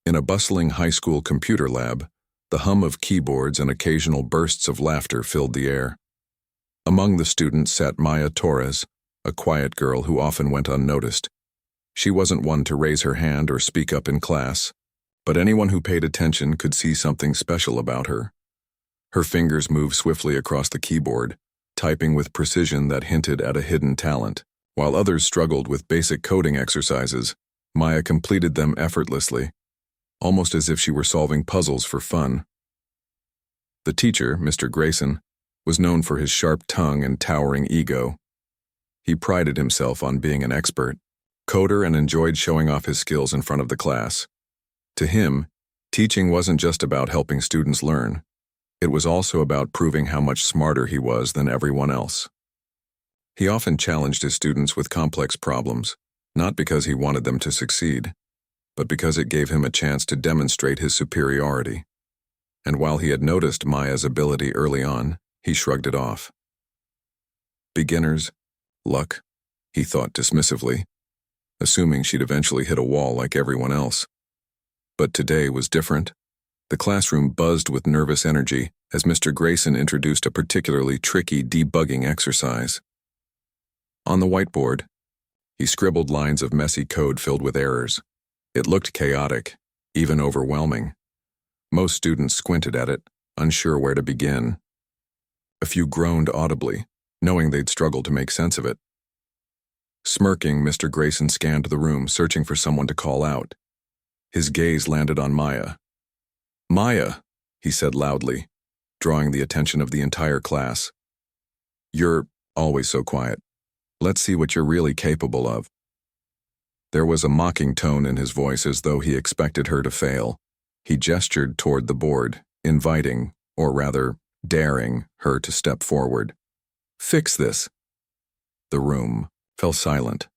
In a bustling high school computer lab, the hum of keyboards and occasional bursts of laughter filled the air. Among the students sat Maya Torres, a quiet girl who often went unnoticed. She wasn't one to raise her hand or speak up in class, but anyone who paid attention could see something special about her. Her fingers moved swiftly across the keyboard, typing with precision that hinted at a hidden talent. While others struggled with basic coding exercises, Maya completed them effortlessly, almost as if she were solving puzzles for fun. The teacher, Mr. Grayson, was known for his sharp tongue and towering ego. He prided himself on being an expert, coder, and enjoyed showing off his skills in front of the class. To him, teaching wasn't just about helping students learn. It was also about proving how much smarter he was than everyone else. He often challenged his students with complex problems, not because he wanted them to succeed, but because it gave him a chance to demonstrate his superiority. And while he had noticed Maya's ability early on, he shrugged it off. Beginners, luck, he thought dismissively, assuming she'd eventually hit a wall like everyone else. But today was different. The classroom buzzed with nervous energy as Mr. Grayson introduced a particularly tricky debugging exercise. On the whiteboard, he scribbled lines of messy code filled with errors. It looked chaotic, even overwhelming. Most students squinted at it, unsure where to begin. A few groaned audibly, knowing they'd struggle to make sense of it. Smirking, Mr. Grayson scanned the room, searching for someone to call out. His gaze landed on Maya. "Maya," he said loudly, drawing the attention of the entire class. "You're always so quiet. Let's see what you're really capable of." There was a mocking tone in his voice, as though he expected her to fail. He gestured toward the board, inviting, or rather, daring, her to step forward. "Fix this." The room fell silent.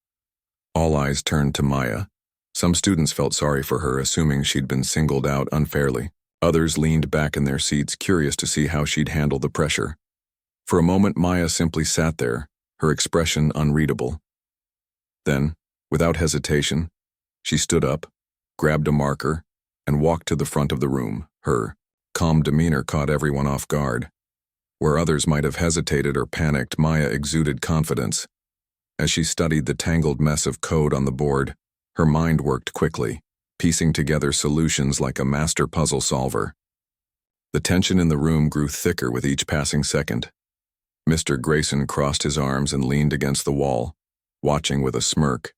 All eyes turned to Maya. Some students felt sorry for her, assuming she'd been singled out unfairly. Others leaned back in their seats, curious to see how she'd handle the pressure. For a moment, Maya simply sat there, her expression unreadable. Then, without hesitation, she stood up, grabbed a marker, and walked to the front of the room. Her calm demeanor caught everyone off guard. Where others might have hesitated or panicked, Maya exuded confidence. As she studied the tangled mess of code on the board, her mind worked quickly, piecing together solutions like a master puzzle solver. The tension in the room grew thicker with each passing second. Mr. Grayson crossed his arms and leaned against the wall, watching with a smirk.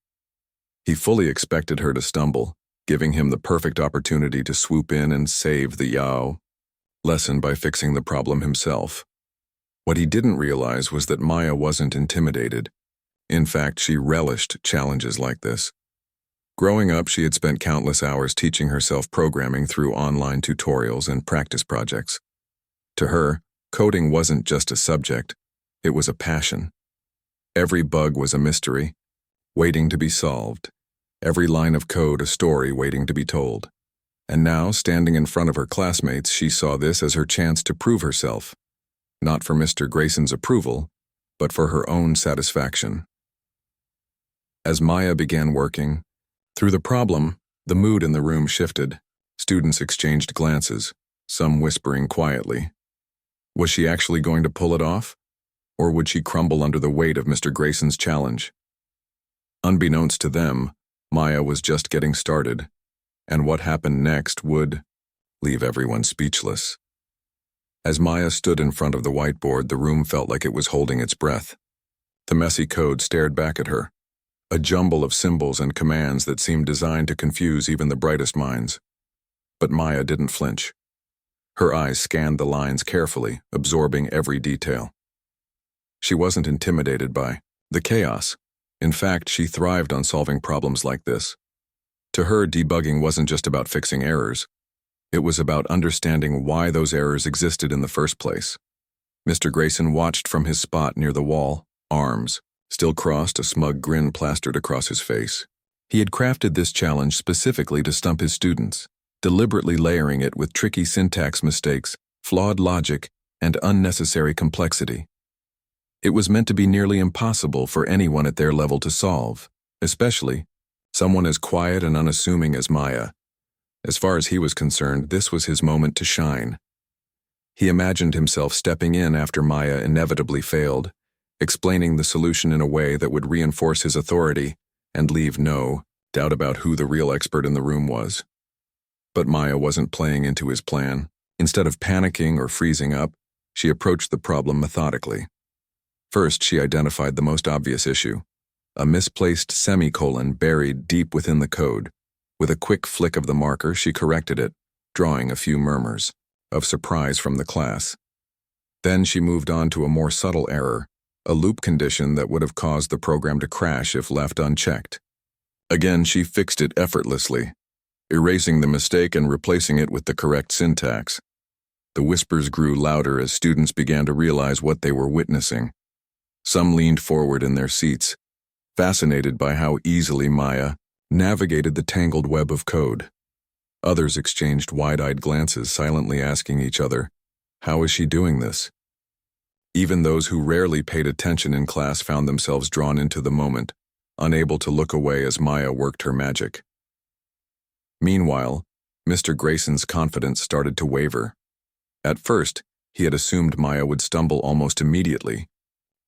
He fully expected her to stumble, giving him the perfect opportunity to swoop in and save the Yao lesson by fixing the problem himself. What he didn't realize was that Maya wasn't intimidated. In fact, she relished challenges like this. Growing up, she had spent countless hours teaching herself programming through online tutorials and practice projects. To her, coding wasn't just a subject, it was a passion. Every bug was a mystery, waiting to be solved. Every line of code a story waiting to be told. And now, standing in front of her classmates, she saw this as her chance to prove herself. Not for Mr. Grayson's approval, but for her own satisfaction. As Maya began working through the problem, the mood in the room shifted. Students exchanged glances, some whispering quietly. Was she actually going to pull it off? Or would she crumble under the weight of Mr. Grayson's challenge? Unbeknownst to them, Maya was just getting started, and what happened next would leave everyone speechless. As Maya stood in front of the whiteboard, the room felt like it was holding its breath. The messy code stared back at her, a jumble of symbols and commands that seemed designed to confuse even the brightest minds. But Maya didn't flinch. Her eyes scanned the lines carefully, absorbing every detail. She wasn't intimidated by the chaos. In fact, she thrived on solving problems like this. To her, debugging wasn't just about fixing errors. It was about understanding why those errors existed in the first place. Mr. Grayson watched from his spot near the wall, arms still crossed, a smug grin plastered across his face. He had crafted this challenge specifically to stump his students, deliberately layering it with tricky syntax mistakes, flawed logic, and unnecessary complexity. It was meant to be nearly impossible for anyone at their level to solve, especially someone as quiet and unassuming as Maya. As far as he was concerned, this was his moment to shine. He imagined himself stepping in after Maya inevitably failed, explaining the solution in a way that would reinforce his authority and leave no doubt about who the real expert in the room was. But Maya wasn't playing into his plan. Instead of panicking or freezing up, she approached the problem methodically. First, she identified the most obvious issue, a misplaced semicolon buried deep within the code. With a quick flick of the marker, she corrected it, drawing a few murmurs of surprise from the class. Then she moved on to a more subtle error, a loop condition that would have caused the program to crash if left unchecked. Again, she fixed it effortlessly, erasing the mistake and replacing it with the correct syntax. The whispers grew louder as students began to realize what they were witnessing. Some leaned forward in their seats, fascinated by how easily Maya navigated the tangled web of code. Others exchanged wide-eyed glances, silently asking each other, "How is she doing this?" Even those who rarely paid attention in class found themselves drawn into the moment, unable to look away as Maya worked her magic. Meanwhile, Mr. Grayson's confidence started to waver. At first, he had assumed Maya would stumble almost immediately,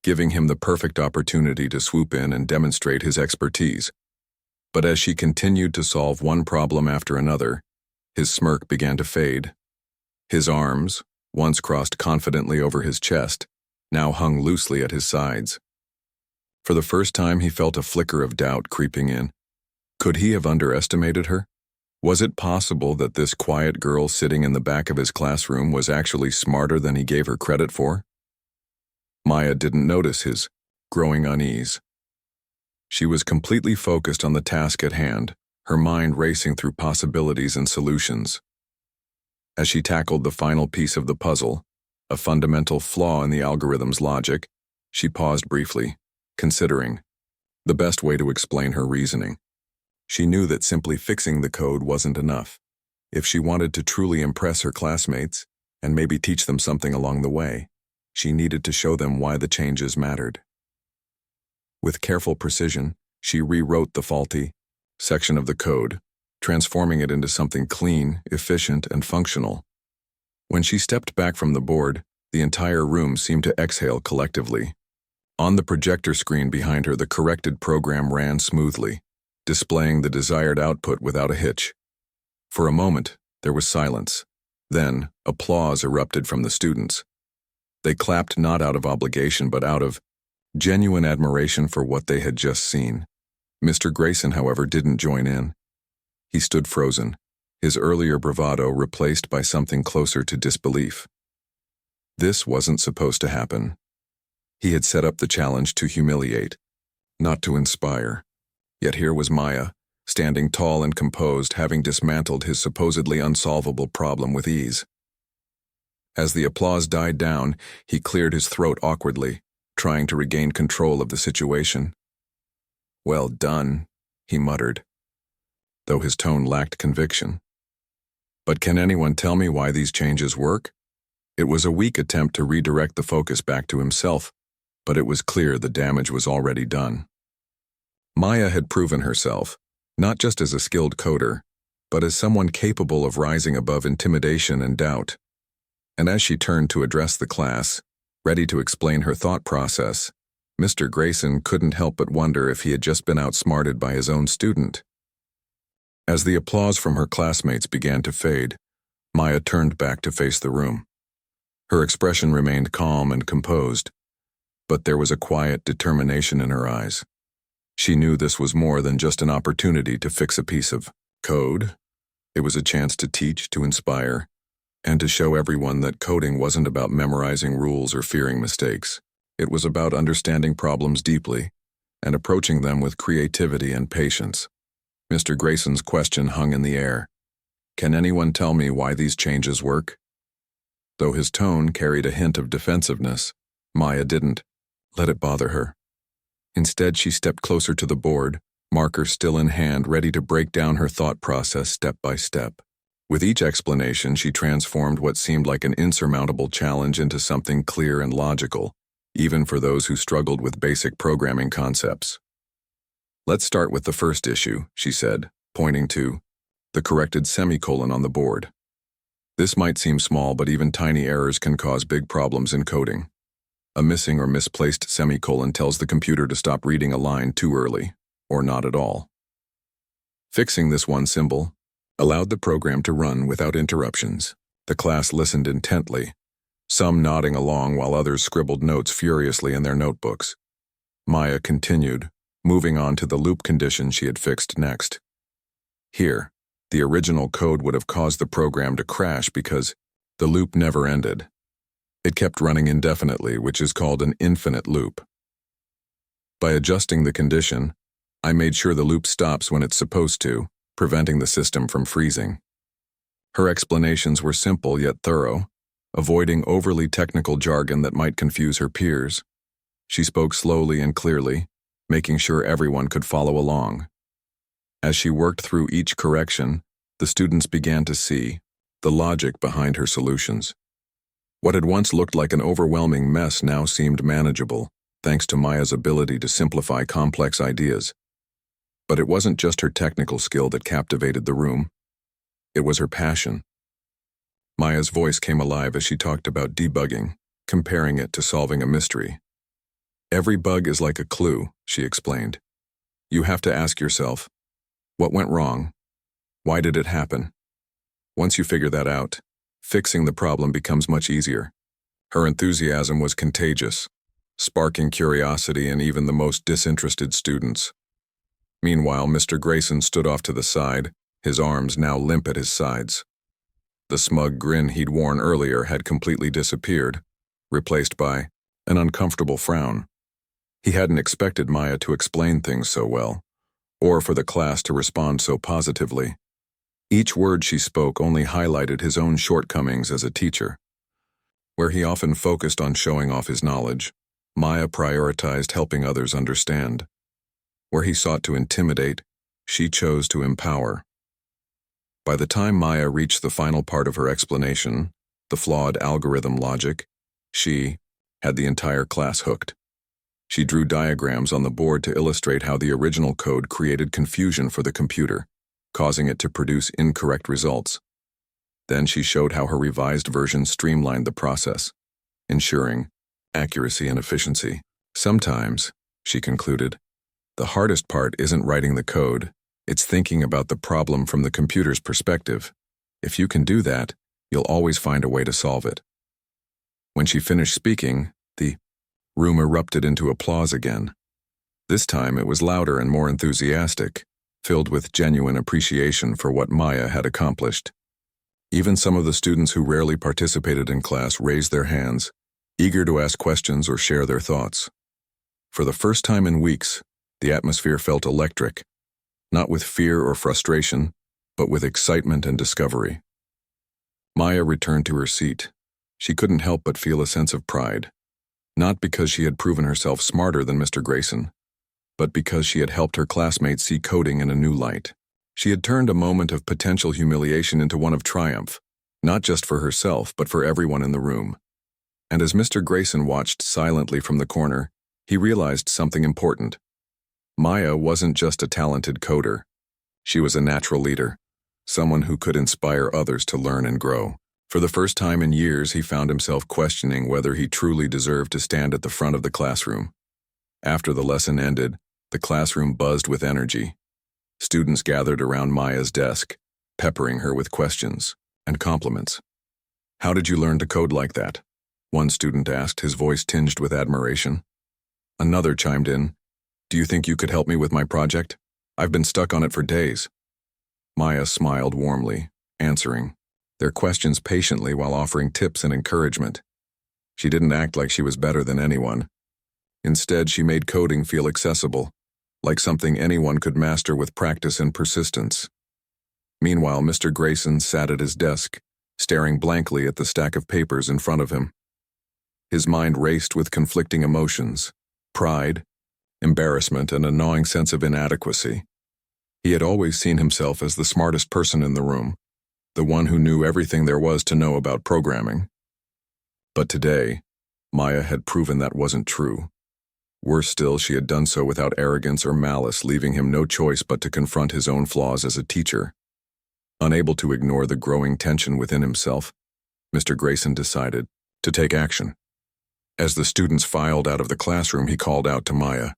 giving him the perfect opportunity to swoop in and demonstrate his expertise. But as she continued to solve one problem after another, his smirk began to fade. His arms, once crossed confidently over his chest, now hung loosely at his sides. For the first time, he felt a flicker of doubt creeping in. Could he have underestimated her? Was it possible that this quiet girl sitting in the back of his classroom was actually smarter than he gave her credit for? Maya didn't notice his growing unease. She was completely focused on the task at hand, her mind racing through possibilities and solutions. As she tackled the final piece of the puzzle, a fundamental flaw in the algorithm's logic, she paused briefly, considering the best way to explain her reasoning. She knew that simply fixing the code wasn't enough. If she wanted to truly impress her classmates, and maybe teach them something along the way, she needed to show them why the changes mattered. With careful precision, she rewrote the faulty section of the code, transforming it into something clean, efficient, and functional. When she stepped back from the board, the entire room seemed to exhale collectively. On the projector screen behind her, the corrected program ran smoothly, displaying the desired output without a hitch. For a moment, there was silence. Then, applause erupted from the students. They clapped not out of obligation but out of genuine admiration for what they had just seen. Mr. Grayson, however, didn't join in. He stood frozen, his earlier bravado replaced by something closer to disbelief. This wasn't supposed to happen. He had set up the challenge to humiliate, not to inspire. Yet here was Maya, standing tall and composed, having dismantled his supposedly unsolvable problem with ease. As the applause died down, he cleared his throat awkwardly, trying to regain control of the situation. "Well done," he muttered, though his tone lacked conviction. "But can anyone tell me why these changes work?" It was a weak attempt to redirect the focus back to himself, but it was clear the damage was already done. Maya had proven herself, not just as a skilled coder, but as someone capable of rising above intimidation and doubt. And as she turned to address the class, ready to explain her thought process, Mr. Grayson couldn't help but wonder if he had just been outsmarted by his own student. As the applause from her classmates began to fade, Maya turned back to face the room. Her expression remained calm and composed, but there was a quiet determination in her eyes. She knew this was more than just an opportunity to fix a piece of code. It was a chance to teach, to inspire, and to show everyone that coding wasn't about memorizing rules or fearing mistakes. It was about understanding problems deeply and approaching them with creativity and patience. Mr. Grayson's question hung in the air. Can anyone tell me why these changes work? Though his tone carried a hint of defensiveness, Maya didn't let it bother her. Instead, she stepped closer to the board, marker still in hand, ready to break down her thought process step by step. With each explanation, she transformed what seemed like an insurmountable challenge into something clear and logical, even for those who struggled with basic programming concepts. Let's start with the first issue, she said, pointing to the corrected semicolon on the board. This might seem small, but even tiny errors can cause big problems in coding. A missing or misplaced semicolon tells the computer to stop reading a line too early, or not at all. Fixing this one symbol allowed the program to run without interruptions. The class listened intently, some nodding along while others scribbled notes furiously in their notebooks. Maya continued, moving on to the loop condition she had fixed next. Here, the original code would have caused the program to crash because the loop never ended. It kept running indefinitely, which is called an infinite loop. By adjusting the condition, I made sure the loop stops when it's supposed to, preventing the system from freezing. Her explanations were simple yet thorough, avoiding overly technical jargon that might confuse her peers. She spoke slowly and clearly, making sure everyone could follow along. As she worked through each correction, the students began to see the logic behind her solutions. What had once looked like an overwhelming mess now seemed manageable, thanks to Maya's ability to simplify complex ideas. But it wasn't just her technical skill that captivated the room. It was her passion. Maya's voice came alive as she talked about debugging, comparing it to solving a mystery. Every bug is like a clue, she explained. You have to ask yourself, what went wrong? Why did it happen? Once you figure that out, fixing the problem becomes much easier. Her enthusiasm was contagious, sparking curiosity in even the most disinterested students. Meanwhile, Mr. Grayson stood off to the side, his arms now limp at his sides. The smug grin he'd worn earlier had completely disappeared, replaced by an uncomfortable frown. He hadn't expected Maya to explain things so well, or for the class to respond so positively. Each word she spoke only highlighted his own shortcomings as a teacher. Where he often focused on showing off his knowledge, Maya prioritized helping others understand. Where he sought to intimidate, she chose to empower. By the time Maya reached the final part of her explanation, the flawed algorithm logic, she had the entire class hooked. She drew diagrams on the board to illustrate how the original code created confusion for the computer, causing it to produce incorrect results. Then she showed how her revised version streamlined the process, ensuring accuracy and efficiency. Sometimes, she concluded, the hardest part isn't writing the code, it's thinking about the problem from the computer's perspective. If you can do that, you'll always find a way to solve it. When she finished speaking, the room erupted into applause again. This time it was louder and more enthusiastic, filled with genuine appreciation for what Maya had accomplished. Even some of the students who rarely participated in class raised their hands, eager to ask questions or share their thoughts. For the first time in weeks, the atmosphere felt electric, not with fear or frustration, but with excitement and discovery. Maya returned to her seat. She couldn't help but feel a sense of pride, not because she had proven herself smarter than Mr. Grayson, but because she had helped her classmates see coding in a new light. She had turned a moment of potential humiliation into one of triumph, not just for herself, but for everyone in the room. And as Mr. Grayson watched silently from the corner, he realized something important. Maya wasn't just a talented coder. She was a natural leader, someone who could inspire others to learn and grow. For the first time in years, he found himself questioning whether he truly deserved to stand at the front of the classroom. After the lesson ended, the classroom buzzed with energy. Students gathered around Maya's desk, peppering her with questions and compliments. "How did you learn to code like that?" one student asked, his voice tinged with admiration. Another chimed in, "Do you think you could help me with my project? I've been stuck on it for days." Maya smiled warmly, answering their questions patiently while offering tips and encouragement. She didn't act like she was better than anyone. Instead, she made coding feel accessible, like something anyone could master with practice and persistence. Meanwhile, Mr. Grayson sat at his desk, staring blankly at the stack of papers in front of him. His mind raced with conflicting emotions, pride, embarrassment, and a gnawing sense of inadequacy. He had always seen himself as the smartest person in the room, the one who knew everything there was to know about programming. But today, Maya had proven that wasn't true. Worse still, she had done so without arrogance or malice, leaving him no choice but to confront his own flaws as a teacher. Unable to ignore the growing tension within himself, Mr. Grayson decided to take action. As the students filed out of the classroom, he called out to Maya.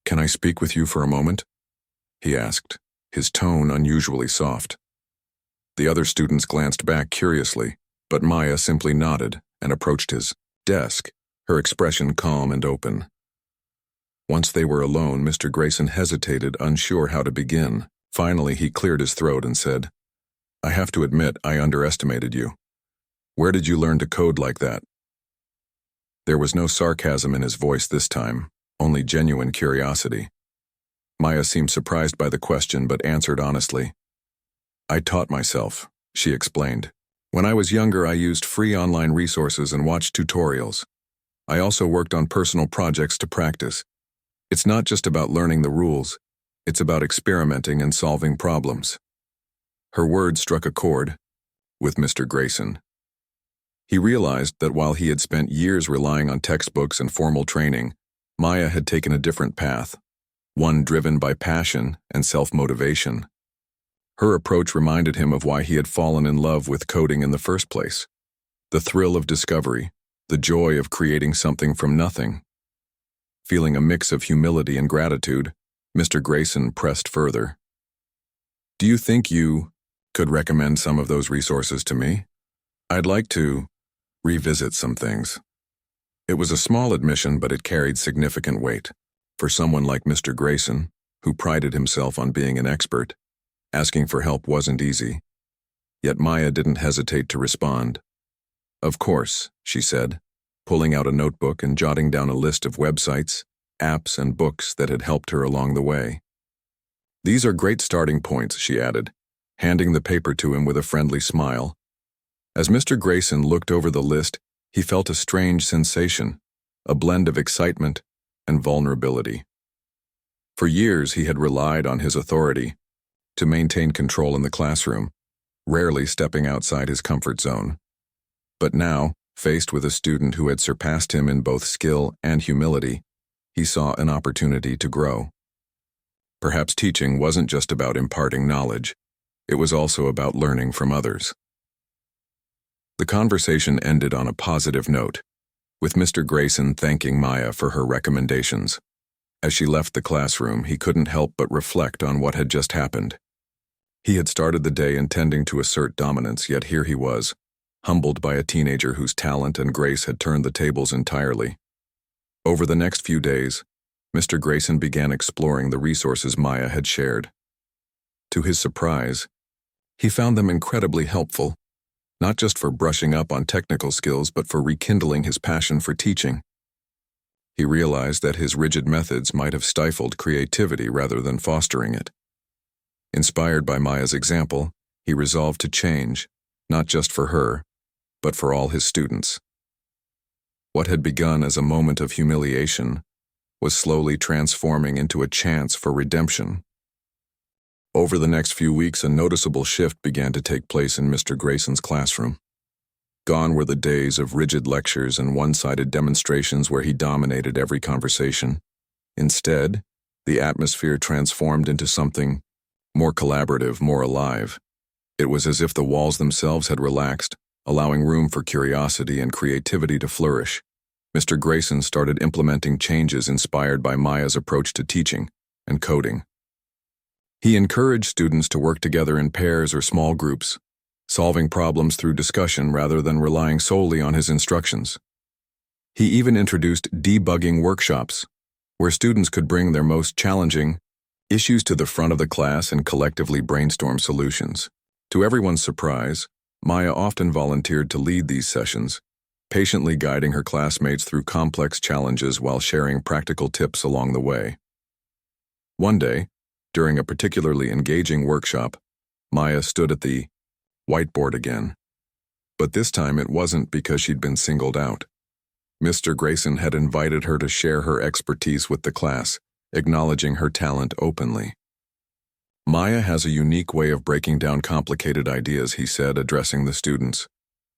"Can I speak with you for a moment?" he asked, his tone unusually soft. The other students glanced back curiously, but Maya simply nodded and approached his desk, her expression calm and open. Once they were alone, Mr. Grayson hesitated, unsure how to begin. Finally, he cleared his throat and said, "I have to admit, I underestimated you. Where did you learn to code like that?" There was no sarcasm in his voice this time, only genuine curiosity. Maya seemed surprised by the question but answered honestly. "I taught myself," she explained. "When I was younger, I used free online resources and watched tutorials. I also worked on personal projects to practice. It's not just about learning the rules, it's about experimenting and solving problems." Her words struck a chord with Mr. Grayson. He realized that while he had spent years relying on textbooks and formal training, Maya had taken a different path, one driven by passion and self-motivation. Her approach reminded him of why he had fallen in love with coding in the first place. The thrill of discovery, the joy of creating something from nothing. Feeling a mix of humility and gratitude, Mr. Grayson pressed further. "Do you think you could recommend some of those resources to me? I'd like to revisit some things." It was a small admission, but it carried significant weight. For someone like Mr. Grayson, who prided himself on being an expert, asking for help wasn't easy. Yet Maya didn't hesitate to respond. "Of course," she said, pulling out a notebook and jotting down a list of websites, apps, and books that had helped her along the way. "These are great starting points," she added, handing the paper to him with a friendly smile. As Mr. Grayson looked over the list, he felt a strange sensation, a blend of excitement and vulnerability. For years, he had relied on his authority to maintain control in the classroom, rarely stepping outside his comfort zone. But now, faced with a student who had surpassed him in both skill and humility, he saw an opportunity to grow. Perhaps teaching wasn't just about imparting knowledge, it was also about learning from others. The conversation ended on a positive note, with Mr. Grayson thanking Maya for her recommendations. As she left the classroom, he couldn't help but reflect on what had just happened. He had started the day intending to assert dominance, yet here he was, humbled by a teenager whose talent and grace had turned the tables entirely. Over the next few days, Mr. Grayson began exploring the resources Maya had shared. To his surprise, he found them incredibly helpful, not just for brushing up on technical skills, but for rekindling his passion for teaching. He realized that his rigid methods might have stifled creativity rather than fostering it. Inspired by Maya's example, he resolved to change, not just for her, but for all his students. What had begun as a moment of humiliation was slowly transforming into a chance for redemption. Over the next few weeks, a noticeable shift began to take place in Mr. Grayson's classroom. Gone were the days of rigid lectures and one-sided demonstrations where he dominated every conversation. Instead, the atmosphere transformed into something more collaborative, more alive. It was as if the walls themselves had relaxed, allowing room for curiosity and creativity to flourish. Mr. Grayson started implementing changes inspired by Maya's approach to teaching and coding. He encouraged students to work together in pairs or small groups, solving problems through discussion rather than relying solely on his instructions. He even introduced debugging workshops, where students could bring their most challenging issues to the front of the class and collectively brainstorm solutions. To everyone's surprise, Maya often volunteered to lead these sessions, patiently guiding her classmates through complex challenges while sharing practical tips along the way. One day, during a particularly engaging workshop, Maya stood at the whiteboard again. But this time it wasn't because she'd been singled out. Mr. Grayson had invited her to share her expertise with the class, acknowledging her talent openly. "Maya has a unique way of breaking down complicated ideas," he said, addressing the students.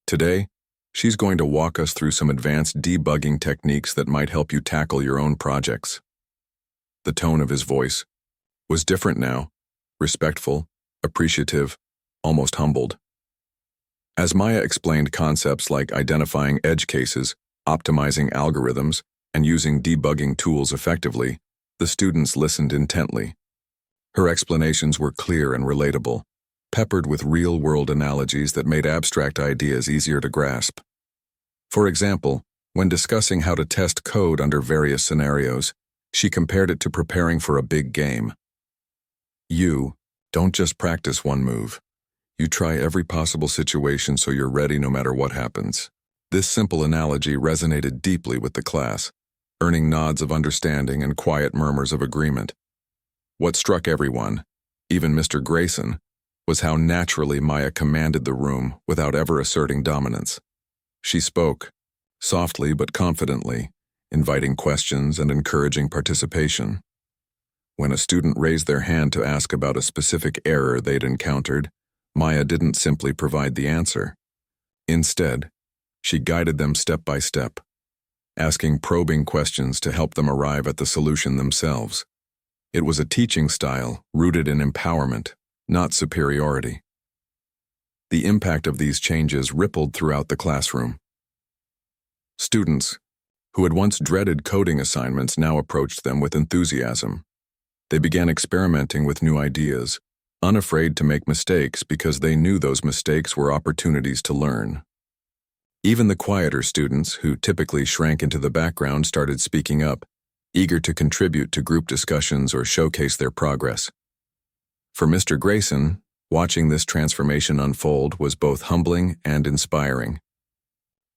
"Today, she's going to walk us through some advanced debugging techniques that might help you tackle your own projects." The tone of his voice was different now, respectful, appreciative, almost humbled. As Maya explained concepts like identifying edge cases, optimizing algorithms, and using debugging tools effectively, the students listened intently. Her explanations were clear and relatable, peppered with real-world analogies that made abstract ideas easier to grasp. For example, when discussing how to test code under various scenarios, she compared it to preparing for a big game. You don't just practice one move. You try every possible situation so you're ready no matter what happens. This simple analogy resonated deeply with the class, earning nods of understanding and quiet murmurs of agreement. What struck everyone, even Mr. Grayson, was how naturally Maya commanded the room without ever asserting dominance. She spoke, softly but confidently, inviting questions and encouraging participation. When a student raised their hand to ask about a specific error they'd encountered, Maya didn't simply provide the answer. Instead, she guided them step by step, asking probing questions to help them arrive at the solution themselves. It was a teaching style rooted in empowerment, not superiority. The impact of these changes rippled throughout the classroom. Students, who had once dreaded coding assignments, now approached them with enthusiasm. They began experimenting with new ideas, unafraid to make mistakes because they knew those mistakes were opportunities to learn. Even the quieter students, who typically shrank into the background, started speaking up, eager to contribute to group discussions or showcase their progress. For Mr. Grayson, watching this transformation unfold was both humbling and inspiring.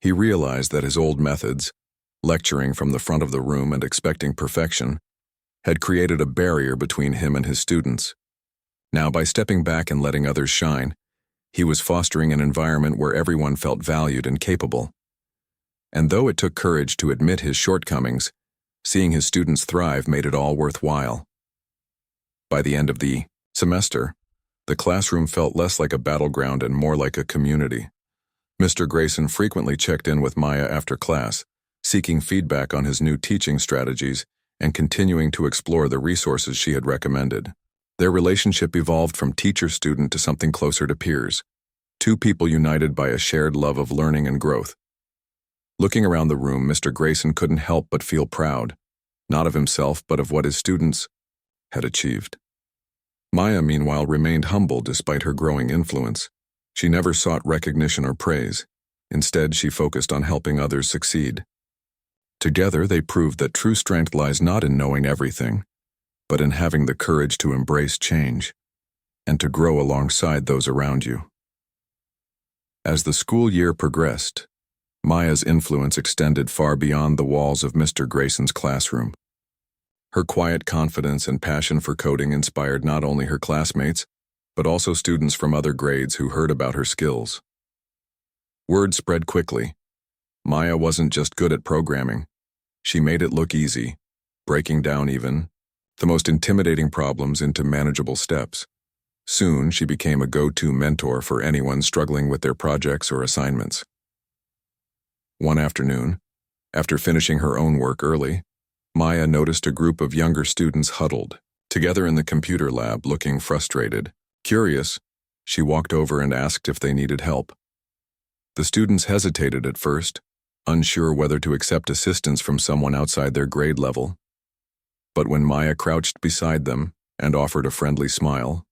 He realized that his old methods, lecturing from the front of the room and expecting perfection, had created a barrier between him and his students. Now, by stepping back and letting others shine, he was fostering an environment where everyone felt valued and capable. And though it took courage to admit his shortcomings, seeing his students thrive made it all worthwhile. By the end of the semester, the classroom felt less like a battleground and more like a community. Mr. Grayson frequently checked in with Maya after class, seeking feedback on his new teaching strategies and continuing to explore the resources she had recommended. Their relationship evolved from teacher-student to something closer to peers, two people united by a shared love of learning and growth. Looking around the room, Mr. Grayson couldn't help but feel proud, not of himself but of what his students had achieved. Maya, meanwhile, remained humble despite her growing influence. She never sought recognition or praise. Instead, she focused on helping others succeed. Together, they proved that true strength lies not in knowing everything, but in having the courage to embrace change and to grow alongside those around you. As the school year progressed, Maya's influence extended far beyond the walls of Mr. Grayson's classroom. Her quiet confidence and passion for coding inspired not only her classmates, but also students from other grades who heard about her skills. Word spread quickly. Maya wasn't just good at programming. She made it look easy, breaking down even the most intimidating problems into manageable steps. Soon, she became a go-to mentor for anyone struggling with their projects or assignments. One afternoon, after finishing her own work early, Maya noticed a group of younger students huddled together in the computer lab, looking frustrated. Curious, she walked over and asked if they needed help. The students hesitated at first, unsure whether to accept assistance from someone outside their grade level. But when Maya crouched beside them and offered a friendly smile,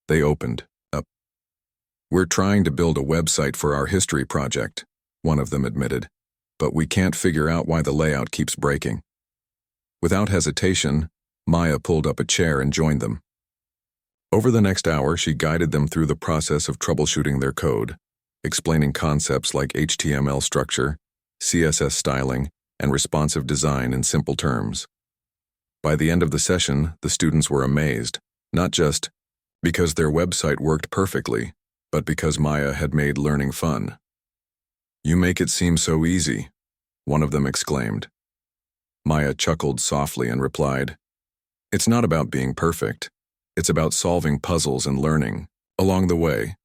they opened up. "We're trying to build a website for our history project," one of them admitted, "but we can't figure out why the layout keeps breaking." Without hesitation, Maya pulled up a chair and joined them. Over the next hour, she guided them through the process of troubleshooting their code, explaining concepts like HTML structure, CSS styling, and responsive design in simple terms. By the end of the session, the students were amazed, not just because their website worked perfectly, but because Maya had made learning fun. "You make it seem so easy," one of them exclaimed. Maya chuckled softly and replied, "It's not about being perfect. It's about solving puzzles and learning along the way."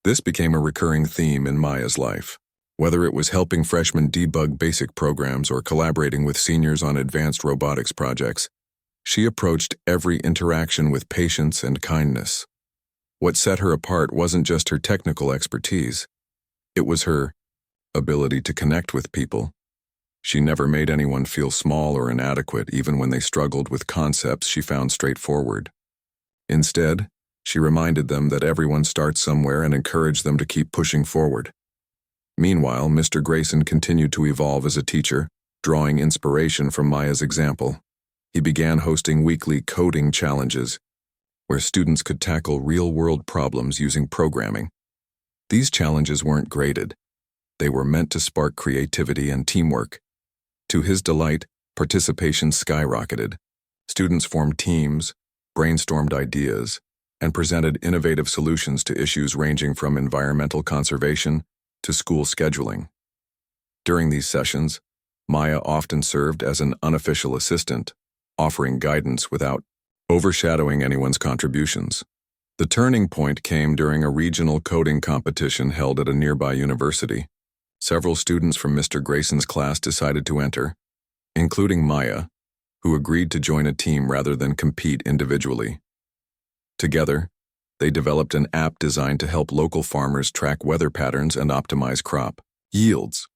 This became a recurring theme in Maya's life. Whether it was helping freshmen debug basic programs or collaborating with seniors on advanced robotics projects, she approached every interaction with patience and kindness. What set her apart wasn't just her technical expertise. It was her ability to connect with people. She never made anyone feel small or inadequate, even when they struggled with concepts she found straightforward. Instead, she reminded them that everyone starts somewhere and encouraged them to keep pushing forward. Meanwhile, Mr. Grayson continued to evolve as a teacher, drawing inspiration from Maya's example. He began hosting weekly coding challenges, where students could tackle real-world problems using programming. These challenges weren't graded. They were meant to spark creativity and teamwork. To his delight, participation skyrocketed. Students formed teams, brainstormed ideas, and presented innovative solutions to issues ranging from environmental conservation to school scheduling. During these sessions, Maya often served as an unofficial assistant, offering guidance without overshadowing anyone's contributions. The turning point came during a regional coding competition held at a nearby university. Several students from Mr. Grayson's class decided to enter, including Maya, who agreed to join a team rather than compete individually. Together, they developed an app designed to help local farmers track weather patterns and optimize crop yields.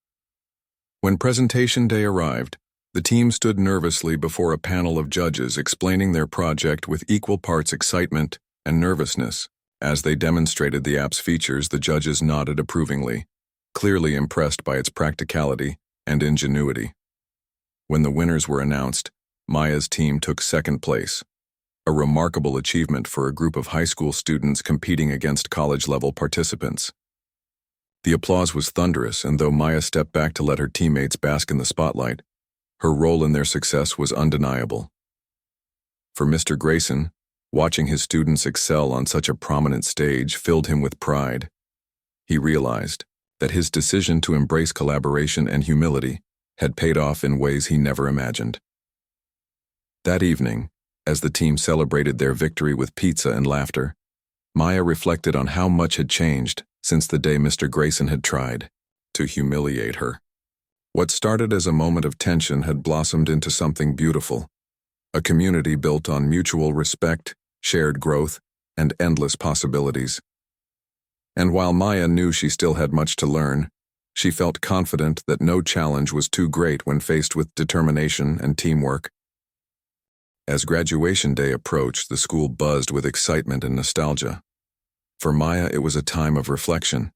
When presentation day arrived, the team stood nervously before a panel of judges explaining their project with equal parts excitement and nervousness. As they demonstrated the app's features, the judges nodded approvingly, clearly impressed by its practicality and ingenuity. When the winners were announced, Maya's team took second place, a remarkable achievement for a group of high school students competing against college-level participants. The applause was thunderous, and though Maya stepped back to let her teammates bask in the spotlight, her role in their success was undeniable. For Mr. Grayson, watching his students excel on such a prominent stage filled him with pride. He realized that his decision to embrace collaboration and humility had paid off in ways he never imagined. That evening, as the team celebrated their victory with pizza and laughter, Maya reflected on how much had changed since the day Mr. Grayson had tried to humiliate her. What started as a moment of tension had blossomed into something beautiful, a community built on mutual respect, shared growth, and endless possibilities. And while Maya knew she still had much to learn, she felt confident that no challenge was too great when faced with determination and teamwork. As graduation day approached, the school buzzed with excitement and nostalgia. For Maya, it was a time of reflection.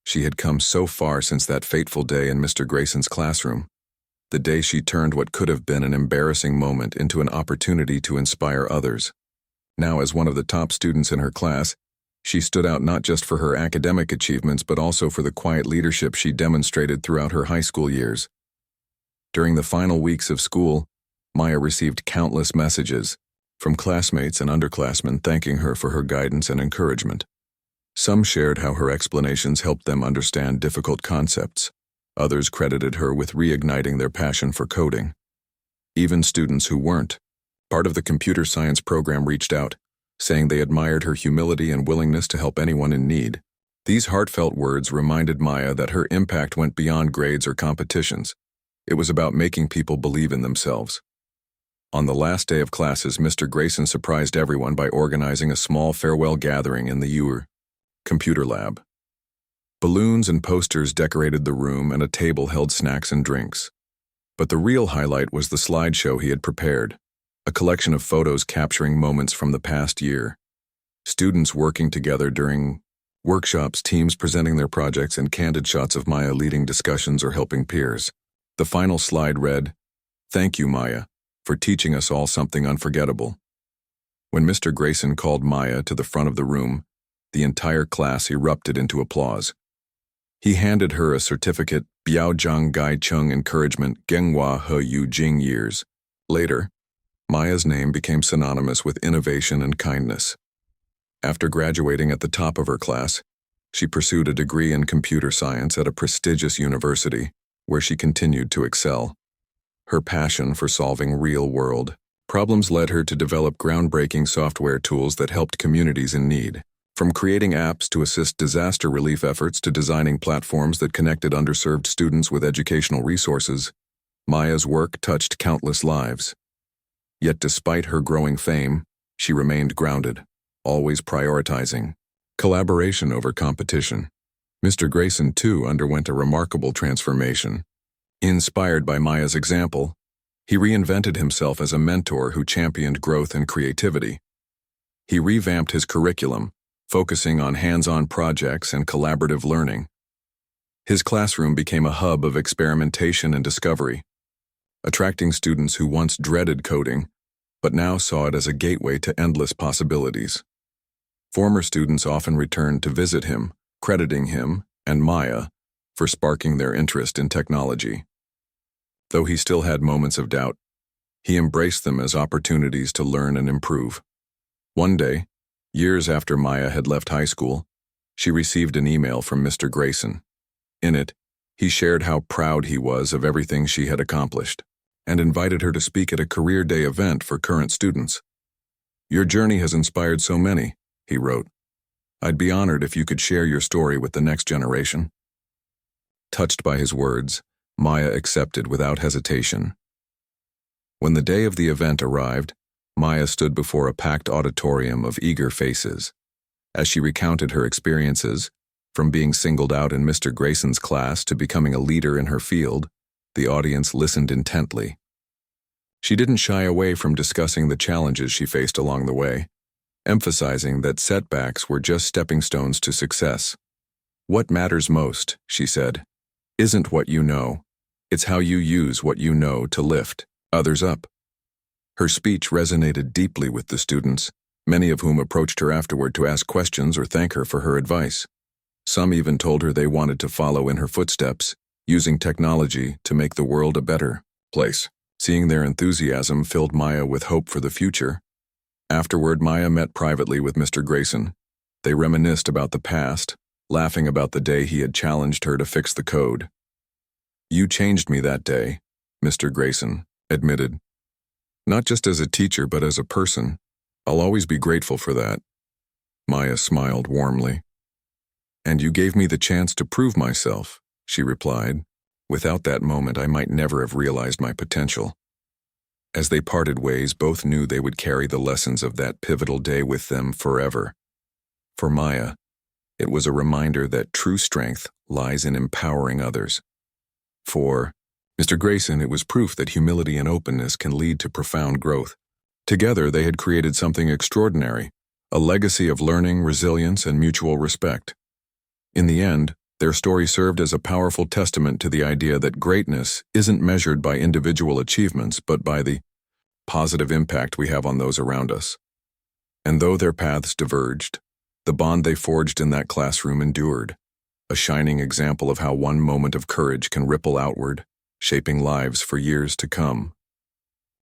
She had come so far since that fateful day in Mr. Grayson's classroom, the day she turned what could have been an embarrassing moment into an opportunity to inspire others. Now, as one of the top students in her class, she stood out not just for her academic achievements but also for the quiet leadership she demonstrated throughout her high school years. During the final weeks of school, Maya received countless messages from classmates and underclassmen thanking her for her guidance and encouragement. Some shared how her explanations helped them understand difficult concepts. Others credited her with reigniting their passion for coding. Even students who weren't part of the computer science program reached out, saying they admired her humility and willingness to help anyone in need. These heartfelt words reminded Maya that her impact went beyond grades or competitions. It was about making people believe in themselves. On the last day of classes, Mr. Grayson surprised everyone by organizing a small farewell gathering in the computer lab. Balloons and posters decorated the room, and a table held snacks and drinks. But the real highlight was the slideshow he had prepared, a collection of photos capturing moments from the past year. Students working together during workshops, teams presenting their projects, and candid shots of Maya leading discussions or helping peers. The final slide read, "Thank you, Maya, for teaching us all something unforgettable." When Mr. Grayson called Maya to the front of the room, the entire class erupted into applause. He handed her a certificate, Biaozhang Gai Chung Encouragement Genghua He Yu Jing years. Later, Maya's name became synonymous with innovation and kindness. After graduating at the top of her class, she pursued a degree in computer science at a prestigious university, where she continued to excel. Her passion for solving real-world problems led her to develop groundbreaking software tools that helped communities in need. From creating apps to assist disaster relief efforts to designing platforms that connected underserved students with educational resources, Maya's work touched countless lives. Yet despite her growing fame, she remained grounded, always prioritizing Collaboration over competition. Mr. Grayson, too, underwent a remarkable transformation. Inspired by Maya's example, he reinvented himself as a mentor who championed growth and creativity. He revamped his curriculum, focusing on hands-on projects and collaborative learning. His classroom became a hub of experimentation and discovery, attracting students who once dreaded coding, but now saw it as a gateway to endless possibilities. Former students often returned to visit him, crediting him and Maya for sparking their interest in technology. Though he still had moments of doubt, he embraced them as opportunities to learn and improve. One day, years after Maya had left high school, she received an email from Mr. Grayson. In it, he shared how proud he was of everything she had accomplished, and invited her to speak at a career day event for current students. "Your journey has inspired so many," he wrote. "I'd be honored if you could share your story with the next generation." Touched by his words, Maya accepted without hesitation. When the day of the event arrived, Maya stood before a packed auditorium of eager faces. As she recounted her experiences, from being singled out in Mr. Grayson's class to becoming a leader in her field, the audience listened intently. She didn't shy away from discussing the challenges she faced along the way, emphasizing that setbacks were just stepping stones to success. "What matters most," she said, "isn't what you know. It's how you use what you know to lift others up." Her speech resonated deeply with the students, many of whom approached her afterward to ask questions or thank her for her advice. Some even told her they wanted to follow in her footsteps, using technology to make the world a better place. Seeing their enthusiasm filled Maya with hope for the future. Afterward, Maya met privately with Mr. Grayson. They reminisced about the past, laughing about the day he had challenged her to fix the code. "You changed me that day," Mr. Grayson admitted. "Not just as a teacher, but as a person. I'll always be grateful for that." Maya smiled warmly. "And you gave me the chance to prove myself," she replied. "Without that moment, I might never have realized my potential." As they parted ways, both knew they would carry the lessons of that pivotal day with them forever. For Maya, it was a reminder that true strength lies in empowering others. For Mr. Grayson, it was proof that humility and openness can lead to profound growth. Together, they had created something extraordinary, a legacy of learning, resilience, and mutual respect. In the end, their story served as a powerful testament to the idea that greatness isn't measured by individual achievements, but by the positive impact we have on those around us. And though their paths diverged, the bond they forged in that classroom endured, a shining example of how one moment of courage can ripple outward, shaping lives for years to come.